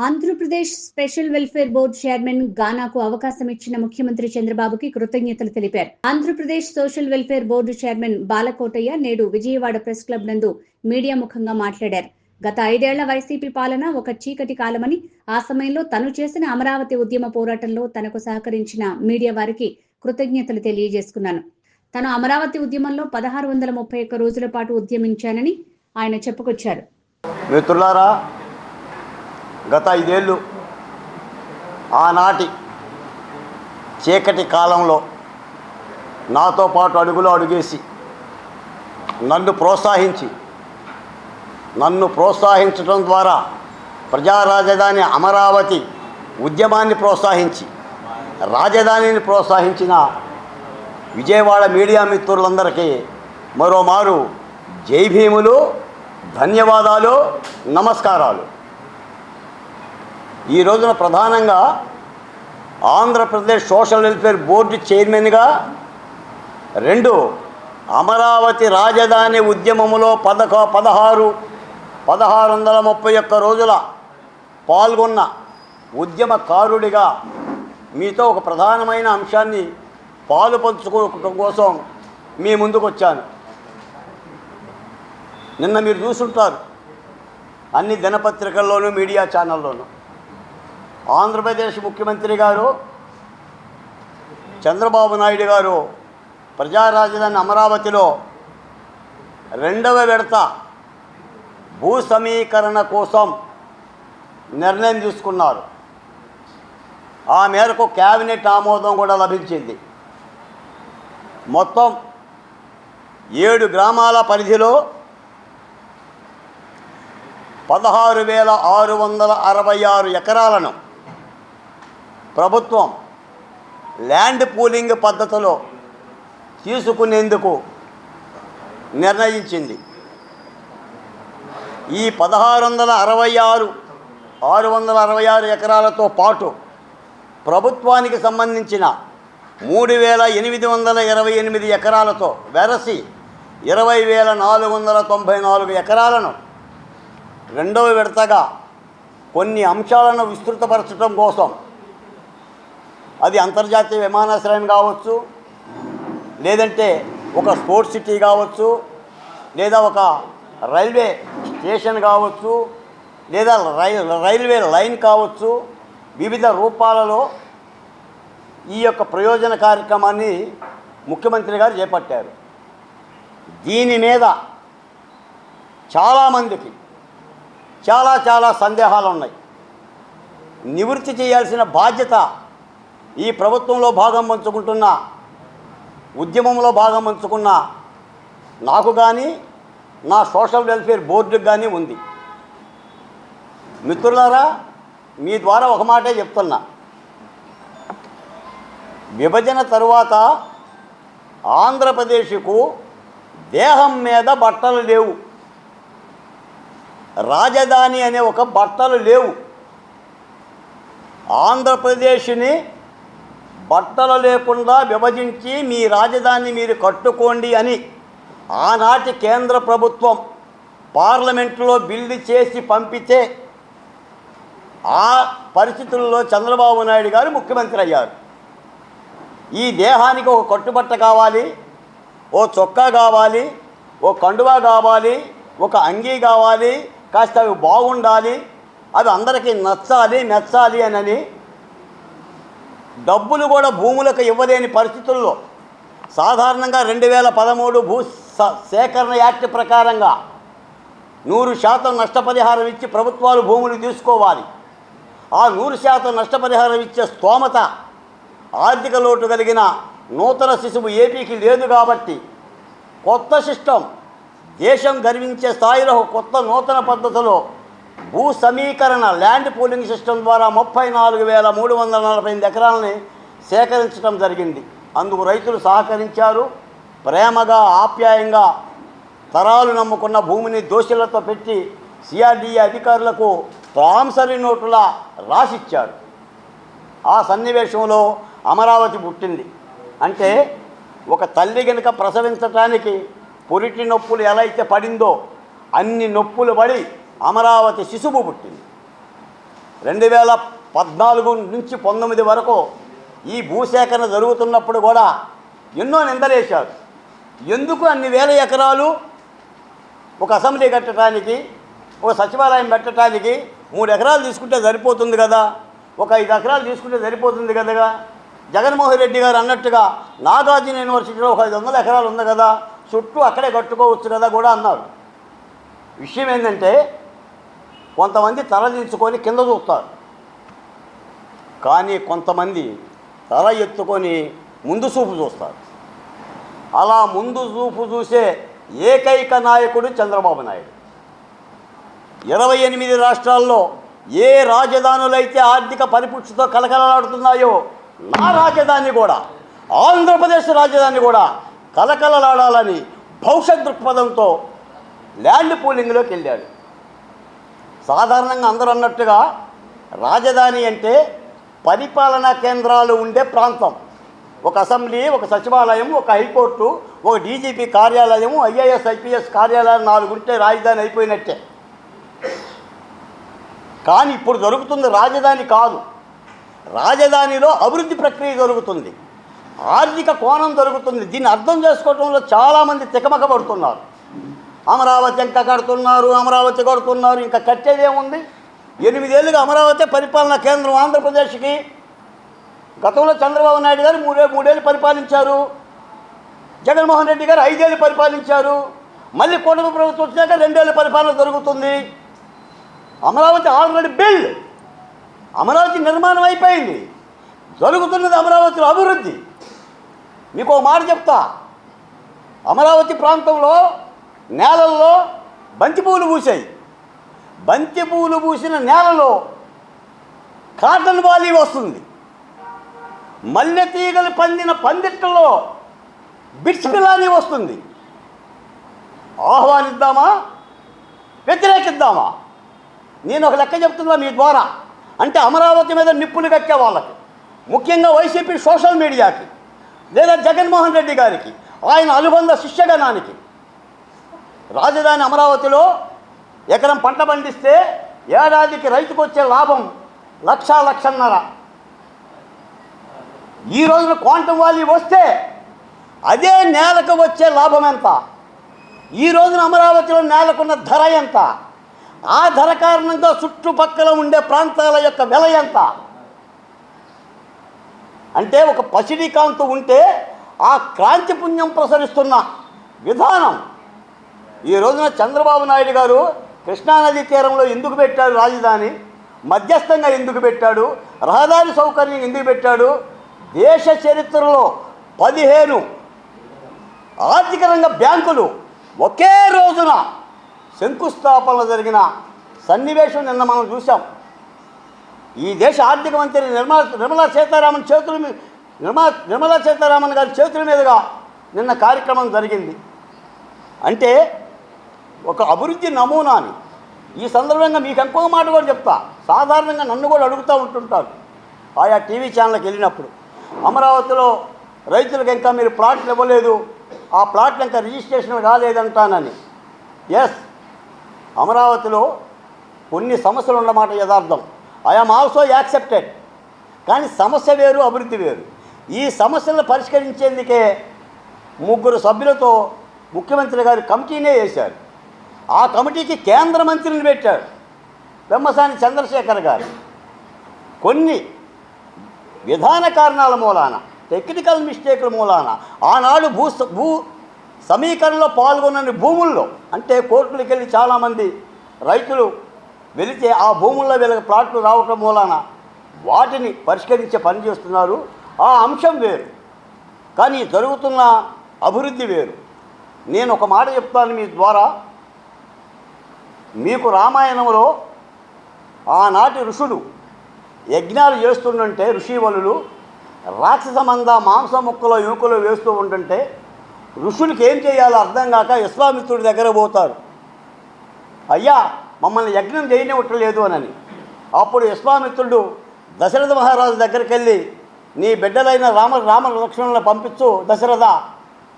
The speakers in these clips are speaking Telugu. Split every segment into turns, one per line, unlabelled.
Andhra Pradesh special welfare board chairman గానాకు అవకాశం ఇచ్చిన ముఖ్యమంత్రి చంద్రబాబుకి కృతజ్ఞతలు తెలిపారు. Andhra Pradesh social welfare board chairman Balakotaiah నేడు విజయవాడ ప్రెస్ క్లబ్ నందు మీడియా ముఖంగా మాట్లాడారు. గత 5 ఏళ్ల వైసీపీ పాలన ఒక చీకటి కాలమని, ఆ సమయంలో తను చేసిన అమరావతి ఉద్యమ పోరాటంలో తనకు సహకరించిన మీడియా వారికి కృతజ్ఞతలు తెలియజేసుకున్నాను. తను అమరావతి ఉద్యమంలో 1631 రోజుల పాటు ఉద్యమించానని ఆయన చెప్పుకొచ్చారు.
మిత్రులారా, గత 5 ఏళ్ళు ఆనాటి చీకటి కాలంలో నాతో పాటు అడుగులో అడుగేసి నన్ను ప్రోత్సహించడం ద్వారా ప్రజా రాజధాని అమరావతి ఉద్యమాన్ని ప్రోత్సహించి రాజధానిని ప్రోత్సహించిన విజయవాడ మీడియా మిత్రులందరికీ మరోమారు జై భీములు, ధన్యవాదాలు, నమస్కారాలు. ఈ రోజున ప్రధానంగా ఆంధ్రప్రదేశ్ సోషల్ వెల్ఫేర్ బోర్డు చైర్మన్గా, 2 అమరావతి రాజధాని ఉద్యమంలో 1631 రోజుల పాల్గొన్న ఉద్యమకారుడిగా మీతో ఒక ప్రధానమైన అంశాన్ని పాలు పంచుకోవడం కోసం మీ ముందుకు వచ్చాను. నిన్న మీరు చూసుంటారు అన్ని దినపత్రికల్లోనూ, మీడియా ఛానల్లోనూ ఆంధ్రప్రదేశ్ ముఖ్యమంత్రి గారు చంద్రబాబు నాయుడు గారు ప్రజా రాజధాని అమరావతిలో 2వ విడత భూ సమీకరణ కోసం నిర్ణయం తీసుకున్నారు. ఆ మేరకు కేబినెట్ ఆమోదం కూడా లభించింది. మొత్తం 7 గ్రామాల పరిధిలో 16,666 ఎకరాలను ప్రభుత్వం ల్యాండ్ పూలింగ్ పద్ధతిలో తీసుకునేందుకు నిర్ణయించింది. ఈ 666 ఎకరాలతో పాటు ప్రభుత్వానికి సంబంధించిన 3,828 ఎకరాలతో వెరసి 20,494 ఎకరాలను 2వ విడతగా కొన్ని అంశాలను విస్తృతపరచడం కోసం, అది అంతర్జాతీయ విమానాశ్రయం కావచ్చు, లేదంటే ఒక స్పోర్ట్స్ సిటీ కావచ్చు, లేదా ఒక రైల్వే స్టేషన్ కావచ్చు, లేదా రైల్వే లైన్ కావచ్చు, వివిధ రూపాలలో ఈ యొక్క ప్రయోజన కార్యక్రమాన్ని ముఖ్యమంత్రి గారు చేపట్టారు. దీని మీద చాలామందికి చాలా సందేహాలు ఉన్నాయి. నివృత్తి చేయాల్సిన బాధ్యత ఈ ప్రభుత్వంలో భాగం పంచుకుంటున్న, ఉద్యమంలో భాగం పంచుకున్న నాకు కానీ, నా సోషల్ వెల్ఫేర్ బోర్డుకి కానీ ఉంది. మిత్రులారా, మీ ద్వారా ఒక మాటే చెప్తున్నా. విభజన తరువాత ఆంధ్రప్రదేశ్కు దేహం మీద బట్టలు లేవు, రాజధాని అనే ఒక బట్టలు లేవు. ఆంధ్రప్రదేశ్ని బట్టలు లేకుండా విభజించి మీ రాజధాని మీరు కట్టుకోండి అని ఆనాటి కేంద్ర ప్రభుత్వం పార్లమెంటులో బిల్లు చేసి పంపితే, ఆ పరిస్థితుల్లో చంద్రబాబు నాయుడు గారు ముఖ్యమంత్రి అయ్యారు. ఈ దేహానికి ఒక కట్టుబట్ట కావాలి, ఓ చొక్కా కావాలి, ఓ కండువా కావాలి, ఒక అంగీ కావాలి, కాస్త అవి బాగుండాలి, అవి అందరికీ నచ్చాలి, మెచ్చాలి అని డబ్బులు కూడా భూములకు ఇవ్వలేని పరిస్థితుల్లో సాధారణంగా 2013 భూ సేకరణ యాక్ట్ ప్రకారంగా 100% నష్టపరిహారం ఇచ్చి ప్రభుత్వాలు భూములు తీసుకోవాలి. ఆ 100% నష్టపరిహారం ఇచ్చే స్తోమత, ఆర్థిక లోటు కలిగిన నూతన శిశువు ఏపీకి లేదు. కాబట్టి కొత్త సిస్టమ్, దేశం గర్వించే స్థాయిలో కొత్త నూతన పద్ధతిలో భూ సమీకరణ ల్యాండ్ పూలింగ్ సిస్టమ్ ద్వారా 34,348 ఎకరాలని సేకరించడం జరిగింది. అందుకు రైతులు సహకరించారు. ప్రేమగా, ఆప్యాయంగా తరాలు నమ్ముకున్న భూమిని దోషులతో పెట్టి సిఆర్డీఏ అధికారులకు ప్రామిసరీ నోటులా రాసిచ్చారు. ఆ సన్నివేశంలో అమరావతి పుట్టింది. అంటే ఒక తల్లి గనుక ప్రసవించటానికి పురిటి నొప్పులు ఎలా అయితే పడిందో అన్ని నొప్పులు పడి అమరావతి శిశువు పుట్టింది. 2014 నుంచి 19 వరకు ఈ భూసేకరణ జరుగుతున్నప్పుడు కూడా ఎన్నో నిందలేశారు. ఎందుకు అన్ని వేల ఎకరాలు ఒక అసెంబ్లీ కట్టడానికి, ఒక సచివాలయం పెట్టడానికి 3 ఎకరాలు తీసుకుంటే సరిపోతుంది కదా, ఒక 5 ఎకరాలు తీసుకుంటే సరిపోతుంది కదా. జగన్మోహన్ రెడ్డి గారు అన్నట్టుగా నాగార్జున యూనివర్సిటీలో ఒక 500 ఎకరాలు ఉంది కదా, చుట్టూ అక్కడే కట్టుకోవచ్చు కదా కూడా అన్నారు. విషయం ఏంటంటే కొంతమంది తలదించుకొని కింద చూస్తారు, కానీ కొంతమంది తల ఎత్తుకొని ముందు చూపు చూస్తారు. అలా ముందు చూపు చూసే ఏకైక నాయకుడు చంద్రబాబు నాయుడు. 28 రాష్ట్రాల్లో ఏ రాజధానులైతే ఆర్థిక పరిపుష్టితో కలకలలాడుతున్నాయో నా రాజధాని కూడా, ఆంధ్రప్రదేశ్ రాజధాని కూడా కలకలలాడాలని భవిష్యత్ దృక్పథంతో ల్యాండ్ పూలింగ్లోకి వెళ్ళాడు. సాధారణంగా అందరూ అన్నట్టుగా రాజధాని అంటే పరిపాలనా కేంద్రాలు ఉండే ప్రాంతం. ఒక అసెంబ్లీ, ఒక సచివాలయం, ఒక హైకోర్టు, ఒక డీజీపీ కార్యాలయం, ఐఏఎస్ ఐపీఎస్ కార్యాలయం 4 ఉంటే రాజధాని అయిపోయినట్టే. కానీ ఇప్పుడు జరుగుతుంది రాజధాని కాదు, రాజధానిలో అభివృద్ధి ప్రక్రియ జరుగుతుంది, ఆర్థిక కోణం జరుగుతుంది. దీన్ని అర్థం చేసుకోవడంలో చాలామంది తికమకబడుతున్నారు. అమరావతి ఇంకా కడుతున్నారు, అమరావతి కడుతున్నారు, ఇంకా కట్టేదేముంది? 8 ఏళ్ళుగా అమరావతి పరిపాలనా కేంద్రం ఆంధ్రప్రదేశ్కి. గతంలో చంద్రబాబు నాయుడు గారు 3 ఏళ్ళు పరిపాలించారు, జగన్మోహన్ రెడ్డి గారు 5 ఏళ్ళు పరిపాలించారు, మళ్ళీ కూటమి ప్రభుత్వం వచ్చాక 2 ఏళ్ళ పరిపాలన జరుగుతుంది. అమరావతి ఆల్రెడీ బిల్డ్, అమరావతి నిర్మాణం అయిపోయింది, జరుగుతున్నది అమరావతిలో అభివృద్ధి. మీకు ఒక మాట చెప్తా, అమరావతి ప్రాంతంలో నేలల్లో బంతిపూలు పూసాయి. బంతిపూలు పూసిన నేలలో కాటన్ వాలీ వస్తుంది. మల్లె తీగలు పందిన పందిట్లలో బిట్స్ పిలానీ వస్తుంది. ఆహ్వానిద్దామా, వ్యతిరేకిద్దామా? నేను ఒక లెక్క చెప్తున్నా మీ ద్వారా. అంటే అమరావతి మీద నిప్పులు కట్టే వాళ్ళకి, ముఖ్యంగా వైసీపీ సోషల్ మీడియాకి, లేదా జగన్మోహన్ రెడ్డి గారికి, ఆయన అనుబంధ శిష్యగణానికి, రాజధాని అమరావతిలో ఎకరం పంట పండిస్తే ఏడాదికి రైతుకు వచ్చే లాభం 1,00,000-1,50,000. ఈ రోజున క్వాంటమ్ వాలీ వస్తే అదే నేలకు వచ్చే లాభం ఎంత? ఈ రోజున అమరావతిలో నేలకున్న ధర ఎంత? ఆ ధర కారణంగా చుట్టుపక్కల ఉండే ప్రాంతాల యొక్క వెల ఎంత? అంటే ఒక పసిడి కాంతి ఉంటే ఆ క్రాంతి పుణ్యం ప్రసరిస్తున్న విధానం. ఈ రోజున చంద్రబాబు నాయుడు గారు కృష్ణానదీ తీరంలో ఎందుకు పెట్టాడు రాజధాని? మధ్యస్థంగా ఎందుకు పెట్టాడు? రహదారి సౌకర్యం ఎందుకు పెట్టాడు? దేశ చరిత్రలో 15 ఆర్థిక రంగ బ్యాంకులు ఒకే రోజున శంకుస్థాపనలు జరిగిన సన్నివేశం నిన్న మనం చూసాం. ఈ దేశ ఆర్థిక మంత్రి నిర్మలా సీతారామన్ గారి చేతుల మీదుగా నిన్న కార్యక్రమం జరిగింది. అంటే ఒక అభివృద్ధి నమూనాని. ఈ సందర్భంగా మీకు ఇంకొక మాట కూడా చెప్తా. సాధారణంగా నన్ను కూడా అడుగుతూ ఉంటుంటారు ఆయా టీవీ ఛానళ్ళకి వెళ్ళినప్పుడు, అమరావతిలో రైతులకు ఇంకా మీరు ప్లాట్లు ఇవ్వలేదు, ఆ ప్లాట్లు ఇంకా రిజిస్ట్రేషన్ కాలేదంటానని. ఎస్, అమరావతిలో కొన్ని సమస్యలు ఉన్నమాట యథార్థం. I'm also accepted. కానీ సమస్య వేరు, అభివృద్ధి వేరు. ఈ సమస్యలను పరిష్కరించేందుకే 3 సభ్యులతో ముఖ్యమంత్రి గారు కమిటీనే వేశారు. ఆ కమిటీకి కేంద్ర మంత్రిని పెట్టాడు, పెమ్మసాని చంద్రశేఖర్ గారు. కొన్ని విధాన కారణాల మూలాన, టెక్నికల్ మిస్టేకుల మూలాన ఆనాడు భూ సమీకరణలో పాల్గొన్న భూముల్లో, అంటే కోర్టులకు వెళ్ళి చాలామంది రైతులు వెళితే ఆ భూముల్లో వీళ్ళకి ప్లాట్లు రావటం మూలాన వాటిని పరిష్కరించే పని చేస్తున్నారు. ఆ అంశం వేరు, కానీ జరుగుతున్న అభివృద్ధి వేరు. నేను ఒక మాట చెప్తాను మీ ద్వారా. మీకు రామాయణంలో ఆనాటి ఋషులు యజ్ఞాలు చేస్తుంటే, ఋషివలులు రాక్షస మంద మాంస ముక్కలో యువకులు వేస్తూ ఉంటుంటే ఋషులకి ఏం చేయాలో అర్థం కాక విశ్వామిత్రుడి దగ్గర పోతారు. అయ్యా, మమ్మల్ని యజ్ఞం చేయనివ్వట్లేదు అని. అప్పుడు విశ్వామిత్రుడు దశరథ మహారాజు దగ్గరికి వెళ్ళి, నీ బిడ్డలైన రామ లక్ష్మణులను పంపించు దశరథ,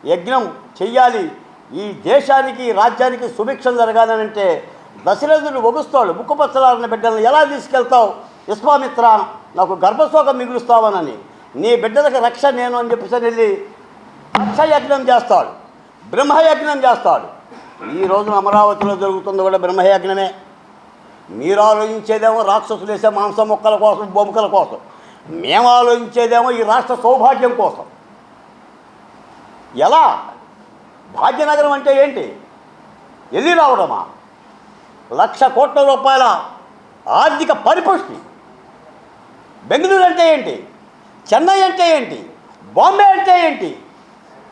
యజ్ఞం చెయ్యాలి, ఈ దేశానికి రాజ్యానికి సుభిక్షం జరగాలని. అంటే దశరథుడు ఒగుస్తాడు, ముక్కుపచ్చలారిన బిడ్డలను ఎలా తీసుకెళ్తావు విశ్వామిత్ర నాకు గర్భశోకం మిగులుస్తావనని, నీ బిడ్డలకు రక్ష నేను అని చెప్పేసి వెళ్ళి రక్షయజ్ఞం చేస్తాడు, బ్రహ్మయజ్ఞం చేస్తాడు. ఈ రోజున అమరావతిలో జరుగుతుంది కూడా బ్రహ్మయజ్ఞమే. మీరు ఆలోచించేదేమో రాక్షసులు వేసే మాంసం మొక్కల కోసం, బొమ్మకల కోసం. మేము ఆలోచించేదేమో ఈ రాష్ట్ర సౌభాగ్యం కోసం. ఎలా? భాగ్యనగరం అంటే ఏంటి? వెళ్ళి రావడమా? 1,00,000 కోట్ల రూపాయల ఆర్థిక పరిపుష్టి. బెంగళూరు అంటే ఏంటి? చెన్నై అంటే ఏంటి? బాంబే అంటే ఏంటి?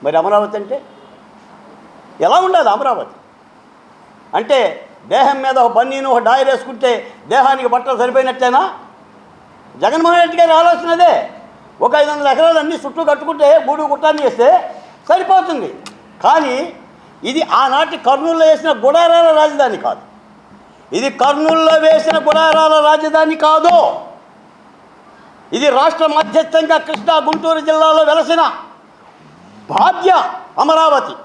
మరి అమరావతి అంటే ఎలా ఉండదు? అమరావతి అంటే దేహం మీద ఒక బన్నీను ఒక డాయర్ వేసుకుంటే దేహానికి బట్టలు సరిపోయినట్టేనా? జగన్మోహన్ రెడ్డి గారి ఆలోచన అదే. ఒక 500 ఎకరాలు అన్నీ చుట్టూ కట్టుకుంటే గూడు గుట్టాన్ని చేస్తే సరిపోతుంది. కానీ ఇది ఆనాటి కర్నూలులో వేసిన గుడారాల రాజధాని కాదు. ఇది కర్నూలులో వేసిన గుడారాల రాజధాని కాదు. ఇది రాష్ట్ర మధ్యస్థంగా కృష్ణా గుంటూరు జిల్లాలో వెలసిన భాగ్య అమరావతి.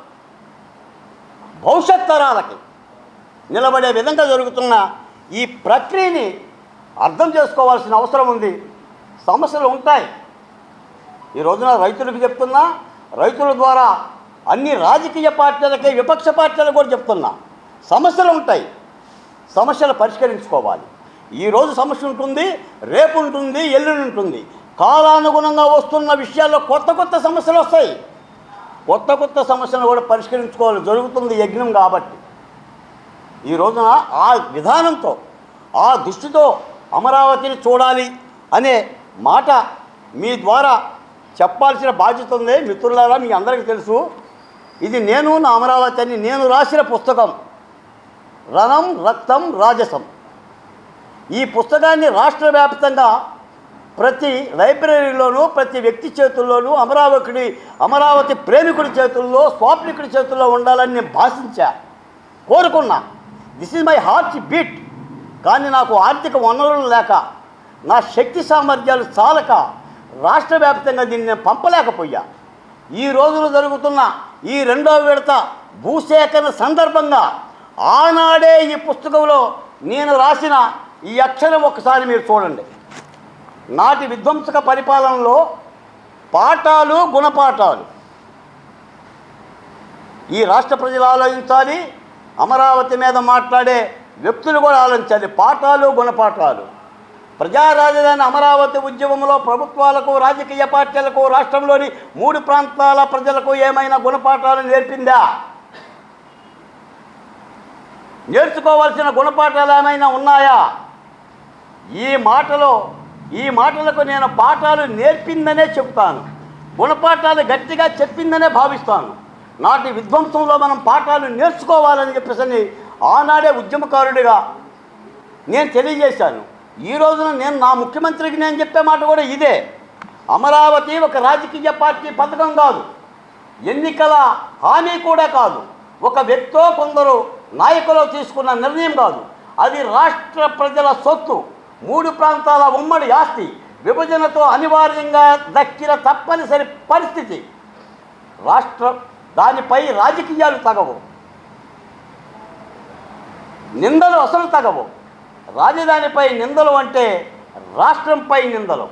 భవిష్యత్ తరాలకి నిలబడే విధంగా జరుగుతున్న ఈ ప్రక్రియని అర్థం చేసుకోవాల్సిన అవసరం ఉంది. సమస్యలు ఉంటాయి. ఈ రోజున రైతులకు చెప్తున్నా, రైతుల ద్వారా అన్ని రాజకీయ పార్టీలకే, విపక్ష పార్టీలకు కూడా చెప్తున్నా, సమస్యలు ఉంటాయి. సమస్యలు పరిష్కరించుకోవాలి. ఈరోజు సమస్య ఉంటుంది, రేపు ఉంటుంది, ఎల్లుండి ఉంటుంది. కాలానుగుణంగా వస్తున్న విషయాల్లో కొత్త కొత్త సమస్యలు వస్తాయి. కొత్త కొత్త సమస్యలను కూడా పరిష్కరించుకోవాలి. జరుగుతుంది యజ్ఞం కాబట్టి. ఈ రోజున ఆ విధానంతో, ఆ దృష్టితో అమరావతిని చూడాలి అనే మాట మీ ద్వారా చెప్పాల్సిన బాధ్యత ఉంది. మిత్రులారా, మీ అందరికీ తెలుసు, ఇది నేను నా అమరావతి అని నేను రాసిన పుస్తకం రణం రక్తం రాజసం. ఈ పుస్తకాన్ని రాష్ట్ర వ్యాప్తంగా ప్రతి లైబ్రరీలోనూ, ప్రతి వ్యక్తి చేతుల్లోనూ, అమరావతి ప్రేమికుడి చేతుల్లో, స్వాప్నికుడి చేతుల్లో ఉండాలని నేను భాషించా, కోరుకున్నా. This is my heart beat. కానీ నాకు ఆర్థిక వనరులు లేక, నా శక్తి సామర్థ్యాలు చాలక రాష్ట్ర వ్యాప్తంగా దీన్ని నేను పంపలేకపోయా. ఈ రోజులు జరుగుతున్న ఈ 2వ విడత భూసేకరణ సందర్భంగా ఆనాడే ఈ పుస్తకంలో నేను రాసిన ఈ అక్షరం ఒకసారి మీరు చూడండి. నాటి విధ్వంసక పరిపాలనలో పాఠాలు, గుణపాఠాలు ఈ రాష్ట్ర ప్రజలు ఆలోచించాలి. అమరావతి మీద మాట్లాడే వ్యక్తులు కూడా ఆలోచించాలి. పాఠాలు, గుణపాఠాలు. ప్రజా రాజధాని అమరావతి ఉద్యమంలో ప్రభుత్వాలకు, రాజకీయ పార్టీలకు, రాష్ట్రంలోని 3 ప్రాంతాల ప్రజలకు ఏమైనా గుణపాఠాలు నేర్పిందా? నేర్చుకోవాల్సిన గుణపాఠాలు ఏమైనా ఉన్నాయా? ఈ మాటలకు నేను పాఠాలు నేర్పిందనే చెప్తాను. గుణపాఠాలు గట్టిగా చెప్పిందనే భావిస్తాను. నాటి విధ్వంసంలో మనం పాఠాలు నేర్చుకోవాలని చెప్పేసి ఆనాడే ఉద్యమకారుడిగా నేను తెలియజేశాను. ఈ రోజున నేను నా ముఖ్యమంత్రికి నేను చెప్పే మాట కూడా ఇదే. అమరావతి ఒక రాజకీయ పార్టీ పథకం కాదు, ఎన్నికల హామీ కూడా కాదు, ఒక వ్యక్తో కొందరు నాయకులు తీసుకున్న నిర్ణయం కాదు. అది రాష్ట్ర ప్రజల సొత్తు, 3 ప్రాంతాల ఉమ్మడి ఆస్తి, విభజనతో అనివార్యంగా దక్కిన తప్పనిసరి పరిస్థితి. దానిపై రాజకీయాలు తగవు, నిందలు అసలు తగవు. రాజధానిపై నిందలు అంటే రాష్ట్రంపై నిందలు.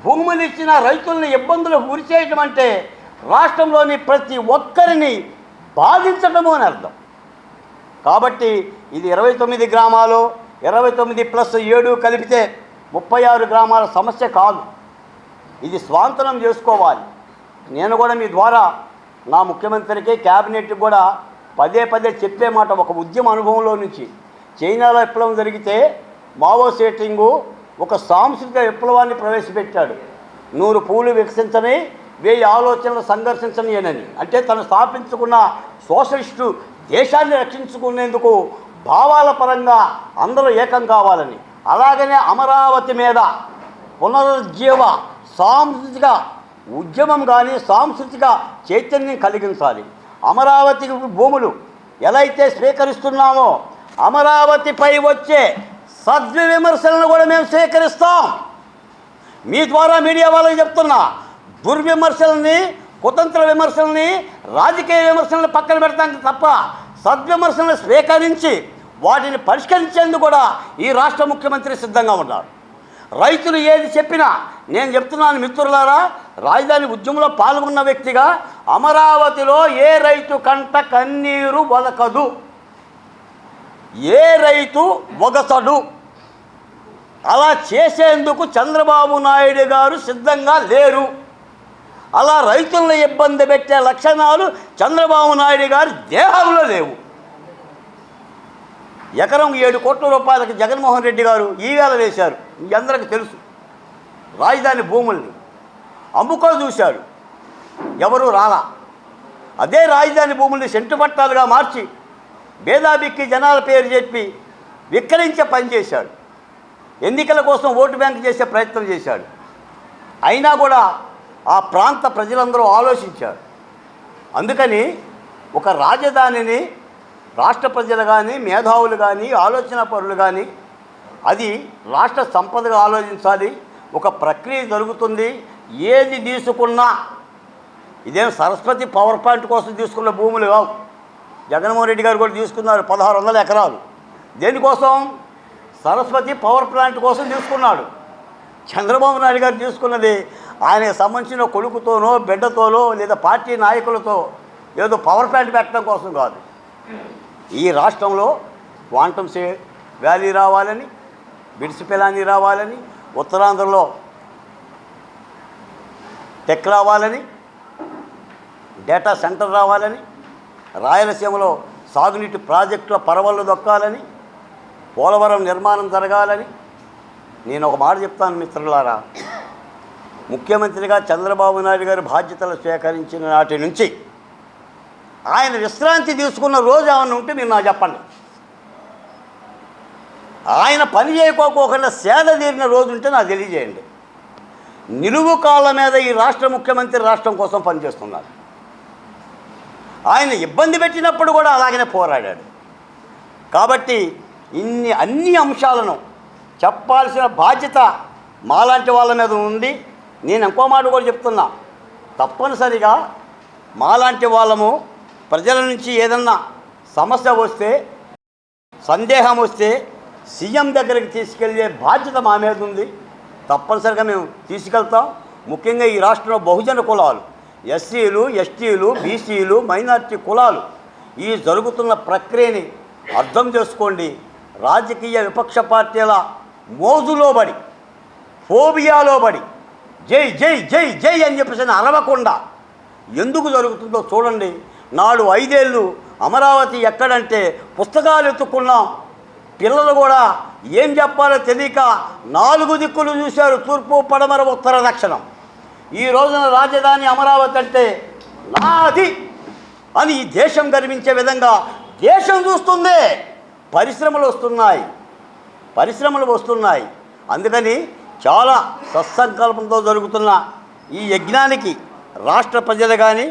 భూములు ఇచ్చిన రైతుల్ని ఇబ్బందులకు గురి చేయటం అంటే రాష్ట్రంలోని ప్రతి ఒక్కరిని బాధించటము అని అర్థం. కాబట్టి ఇది 29 గ్రామాలు, 29 + 7 కలిపితే 36 గ్రామాల సమస్య కాదు. ఇది స్వాంతనం చేసుకోవాలి. నేను కూడా మీ ద్వారా నా ముఖ్యమంత్రికి, క్యాబినెట్కి కూడా పదే చెప్పే మాట, ఒక ఉద్యమ అనుభవంలో నుంచి. చైనాలో విప్లవం జరిగితే మావో సేటింగు ఒక సాంస్కృతిక విప్లవాన్ని ప్రవేశపెట్టాడు. 100 పూలు వికసించని, 1000 ఆలోచనలు సంఘర్షించని అని. అంటే తను స్థాపించుకున్న సోషలిస్టు దేశాన్ని రక్షించుకునేందుకు భావాల పరంగా అందరూ ఏకం కావాలని. అలాగనే అమరావతి మీద పునరుజ్జీవ సాంస్కృతిక ఉద్యమం కానీ, సాంస్కృతిక చైతన్యం కలిగించాలి. అమరావతి భూములు ఎలా అయితే స్వీకరిస్తున్నామో, అమరావతిపై వచ్చే సద్విమర్శలను కూడా మేము స్వీకరిస్తాం. మీ ద్వారా మీడియా వాళ్ళకి చెప్తున్నా, దుర్విమర్శల్ని, కుతంత్ర విమర్శల్ని, రాజకీయ విమర్శలను పక్కన పెడతానికి తప్ప సద్విమర్శలను స్వీకరించి వాటిని పరిష్కరించేందుకు కూడా ఈ రాష్ట్ర ముఖ్యమంత్రి సిద్ధంగా ఉన్నారు. రైతులు ఏది చెప్పినా నేను చెప్తున్నాను మిత్రులారా, రాజధాని ఉద్యమంలో పాల్గొన్న వ్యక్తిగా అమరావతిలో ఏ రైతు కంట కన్నీరు ఒలకదు, ఏ రైతు ఒగసడు. అలా చేసేందుకు చంద్రబాబు నాయుడు గారు సిద్ధంగా లేరు. అలా రైతులను ఇబ్బంది పెట్టే లక్షణాలు చంద్రబాబు నాయుడు గారి దేహంలో లేవు. ఎకరం 7 కోట్ల రూపాయలకు జగన్మోహన్ రెడ్డి గారు ఈవేళ వేశారు. మీ అందరికీ తెలుసు. రాజధాని భూముల్ని అమ్ముకో చూశాడు, ఎవరూ రాలా. అదే రాజధాని భూముల్ని సెంటు పట్టాలుగా మార్చి భేదాబిక్కి జనాల పేరు చెప్పి విక్రయించే పని చేశాడు. ఎన్నికల కోసం ఓటు బ్యాంక్ చేసే ప్రయత్నం చేశాడు. అయినా కూడా ఆ ప్రాంత ప్రజలందరూ ఆలోచించారు. అందుకని ఒక రాజధానిని రాష్ట్ర ప్రజలు కానీ, మేధావులు కానీ, ఆలోచన పరులు కానీ అది రాష్ట్ర సంపదగా ఆలోచించాలి. ఒక ప్రక్రియ జరుగుతుంది. ఏది తీసుకున్నా ఇదేం సరస్వతి పవర్ ప్లాంట్ కోసం తీసుకున్న భూములు కావు. జగన్మోహన్ రెడ్డి గారు కూడా తీసుకున్నారు 1600 ఎకరాలు. దేనికోసం? సరస్వతి పవర్ ప్లాంట్ కోసం తీసుకున్నాడు. చంద్రబాబు నాయుడు గారు తీసుకున్నది ఆయనకు సంబంధించిన కొడుకుతోనో, బిడ్డతోనో, లేదా పార్టీ నాయకులతో ఏదో పవర్ ప్లాంట్ పెట్టడం కోసం కాదు. ఈ రాష్ట్రంలో క్వాంటమ్ వ్యాలీ రావాలని, బిడ్స్ పిలాని రావాలని, ఉత్తరాంధ్రలో టెక్ రావాలని, డేటా సెంటర్ రావాలని, రాయలసీమలో సాగునీటి ప్రాజెక్టుల పరవళ్ళు దొక్కాలని, పోలవరం నిర్మాణం జరగాలని. నేను ఒక మాట చెప్తాను మిత్రులారా, ముఖ్యమంత్రిగా చంద్రబాబు నాయుడు గారు బాధ్యతలు స్వీకరించిన నాటి నుంచి ఆయన విశ్రాంతి తీసుకున్న రోజు ఏమన్నా ఉంటే మీరు నాకు చెప్పండి. ఆయన పని చేయకోకుండా సేద తీరిన రోజు ఉంటే నాకు తెలియజేయండి. నిలువు కాళ్ళ మీద ఈ రాష్ట్ర ముఖ్యమంత్రి రాష్ట్రం కోసం పనిచేస్తున్నారు. ఆయన ఇబ్బంది పెట్టినప్పుడు కూడా అలాగనే పోరాడాడు. కాబట్టి అన్ని అంశాలను చెప్పాల్సిన బాధ్యత మాలాంటి వాళ్ళ మీద ఉంది. నేను ఇంకో మాట కూడా చెప్తున్నా, తప్పనిసరిగా మాలాంటి వాళ్ళము ప్రజల నుంచి ఏదన్నా సమస్య వస్తే, సందేహం వస్తే సీఎం దగ్గరికి తీసుకెళ్ళే బాధ్యత మా మీద ఉంది. తప్పనిసరిగా మేము తీసుకెళ్తాం. ముఖ్యంగా ఈ రాష్ట్రంలో బహుజన కులాలు, ఎస్సీలు, ఎస్టీలు, బీసీలు, మైనార్టీ కులాలు ఈ జరుగుతున్న ప్రక్రియని అర్థం చేసుకోండి. రాజకీయ విపక్ష పార్టీల మోజులో పడి, ఫోబియాలో పడి జై జై జై జై అని చెప్పేసి అరవకుండా ఎందుకు జరుగుతుందో చూడండి. నాడు 5 ఏళ్ళు అమరావతి ఎక్కడంటే పుస్తకాలు ఎత్తుకున్నాం. పిల్లలు కూడా ఏం చెప్పాలో తెలియక 4 దిక్కులు చూశారు, తూర్పు, పడమర, ఉత్తర, దక్షిణం. ఈ రోజున రాజధాని అమరావతి అంటే నాది అని ఈ దేశం గర్వించే విధంగా దేశం చూస్తుంది. పరిశ్రమలు వస్తున్నాయి. అందుకని చాలా సత్సంకల్పంతో జరుగుతున్న ఈ యజ్ఞానికి రాష్ట్ర ప్రజలు కానీ,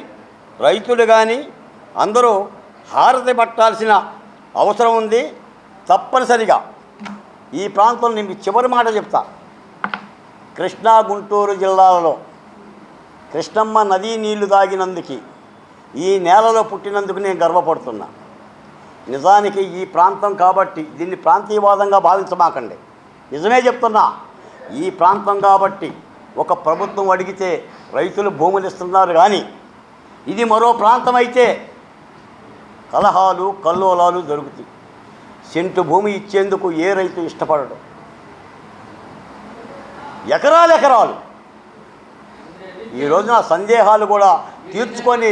రైతులు కానీ అందరూ హారతి పట్టాల్సిన అవసరం ఉంది. తప్పనిసరిగా ఈ ప్రాంతంలో నేను చివరి మాట చెప్తా. కృష్ణా, గుంటూరు జిల్లాలలో కృష్ణమ్మ నదీ నీళ్లు తాగినందుకు, ఈ నేలలో పుట్టినందుకు నేను గర్వపడుతున్నా. నిజానికి ఈ ప్రాంతం కాబట్టి దీన్ని ప్రాంతీయవాదంగా భావించమాకండి. నిజమే చెప్తున్నా. ఈ ప్రాంతం కాబట్టి ఒక ప్రభుత్వం అడిగితే రైతులు భూములు ఇస్తున్నారు. కానీ ఇది మరో ప్రాంతం అయితే కలహాలు, కల్లోలాలు జరుగుతాయి. సెంటు భూమి ఇచ్చేందుకు ఏ రైతు ఇష్టపడడు. ఎకరాలు ఈ రోజున సందేహాలు కూడా తీర్చుకొని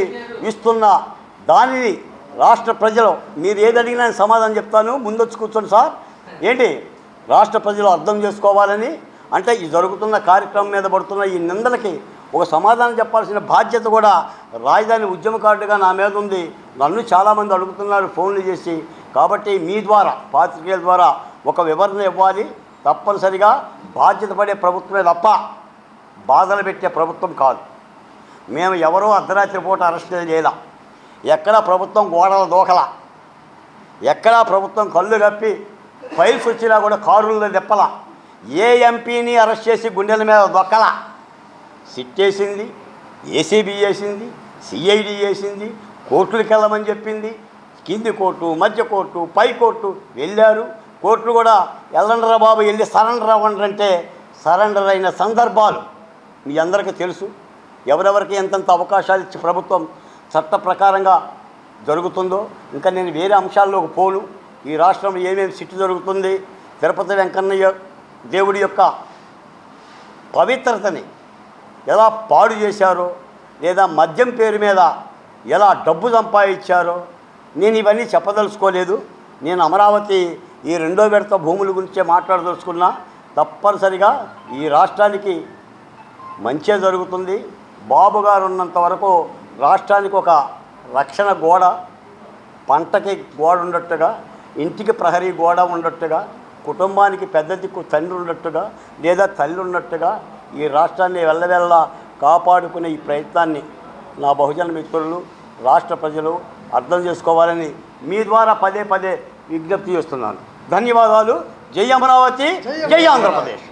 ఇస్తున్న దానిని రాష్ట్ర ప్రజలు, మీరు ఏది అడిగినా సమాధానం చెప్తాను, ముందొచ్చి కూర్చోండి సార్. ఏంటి రాష్ట్ర ప్రజలు అర్థం చేసుకోవాలని, అంటే ఈ జరుగుతున్న కార్యక్రమం మీద పడుతున్న ఈ నిందలకి ఒక సమాధానం చెప్పాల్సిన బాధ్యత కూడా రాజధాని ఉద్యమకారుడిగా నా మీద ఉంది. నన్ను చాలామంది అడుగుతున్నారు ఫోన్లు చేసి. కాబట్టి మీ ద్వారా, పాత్రికేయుల ద్వారా ఒక వివరణ ఇవ్వాలి. తప్పనిసరిగా బాధ్యత పడే ప్రభుత్వమే తప్ప బాధలు పెట్టే ప్రభుత్వం కాదు. మేము ఎవరో అర్ధరాత్రి పూట అరెస్ట్ చేయలా, ఎక్కడా ప్రభుత్వం గోడల దూకల, ఎక్కడా ప్రభుత్వం కళ్ళు కప్పి ఫైల్స్ వచ్చినా కూడా కారుల్లో తిప్పల, ఏ ఎంపీని అరెస్ట్ చేసి గుండెల మీద దొక్కల. సిట్ వేసింది, ఏసీబీ వేసింది, సిఐడి వేసింది, కోర్టులకు వెళ్ళమని చెప్పింది. కింది కోర్టు, మధ్య కోర్టు, పై కోర్టు వెళ్ళారు. కోర్టులు కూడా వెళ్ళండిరా బాబు, వెళ్ళి సరెండర్ అవ్వండి అంటే సరెండర్ అయిన సందర్భాలు మీ అందరికీ తెలుసు. ఎవరెవరికి ఎంతెంత అవకాశాలు ఇచ్చి ప్రభుత్వం చట్ట ప్రకారంగా జరుగుతుందో. ఇంకా నేను వేరే అంశాల్లోకి పోను. ఈ రాష్ట్రంలో ఏమేమి సిట్టు జరుగుతుంది, తిరుపతి వెంకన్నయ్య దేవుడి యొక్క పవిత్రతని ఎలా పాడు చేశారో, లేదా మద్యం పేరు మీద ఎలా డబ్బు సంపాదించారో నేను ఇవన్నీ చెప్పదలుచుకోలేదు. నేను అమరావతి ఈ 2వ విడత భూముల గురించే మాట్లాడదలుచుకున్నా. తప్పనిసరిగా ఈ రాష్ట్రానికి మంచే జరుగుతుంది. బాబు గారు ఉన్నంత వరకు రాష్ట్రానికి ఒక రక్షణ గోడ, పంటకి గోడ ఉన్నట్టుగా, ఇంటికి ప్రహరీ గోడ ఉన్నట్టుగా, కుటుంబానికి పెద్ద దిక్కు తండ్రి ఉన్నట్టుగా లేదా తల్లి ఉన్నట్టుగా ఈ రాష్ట్రాన్ని వెళ్ళవెళ్ళ కాపాడుకునే ఈ ప్రయత్నాన్ని నా బహుజన మిత్రులు, రాష్ట్ర ప్రజలు అర్థం చేసుకోవాలని మీ ద్వారా పదే పదే విజ్ఞప్తి చేస్తున్నాను. ధన్యవాదాలు. జై అమరావతి, జై ఆంధ్రప్రదేశ్.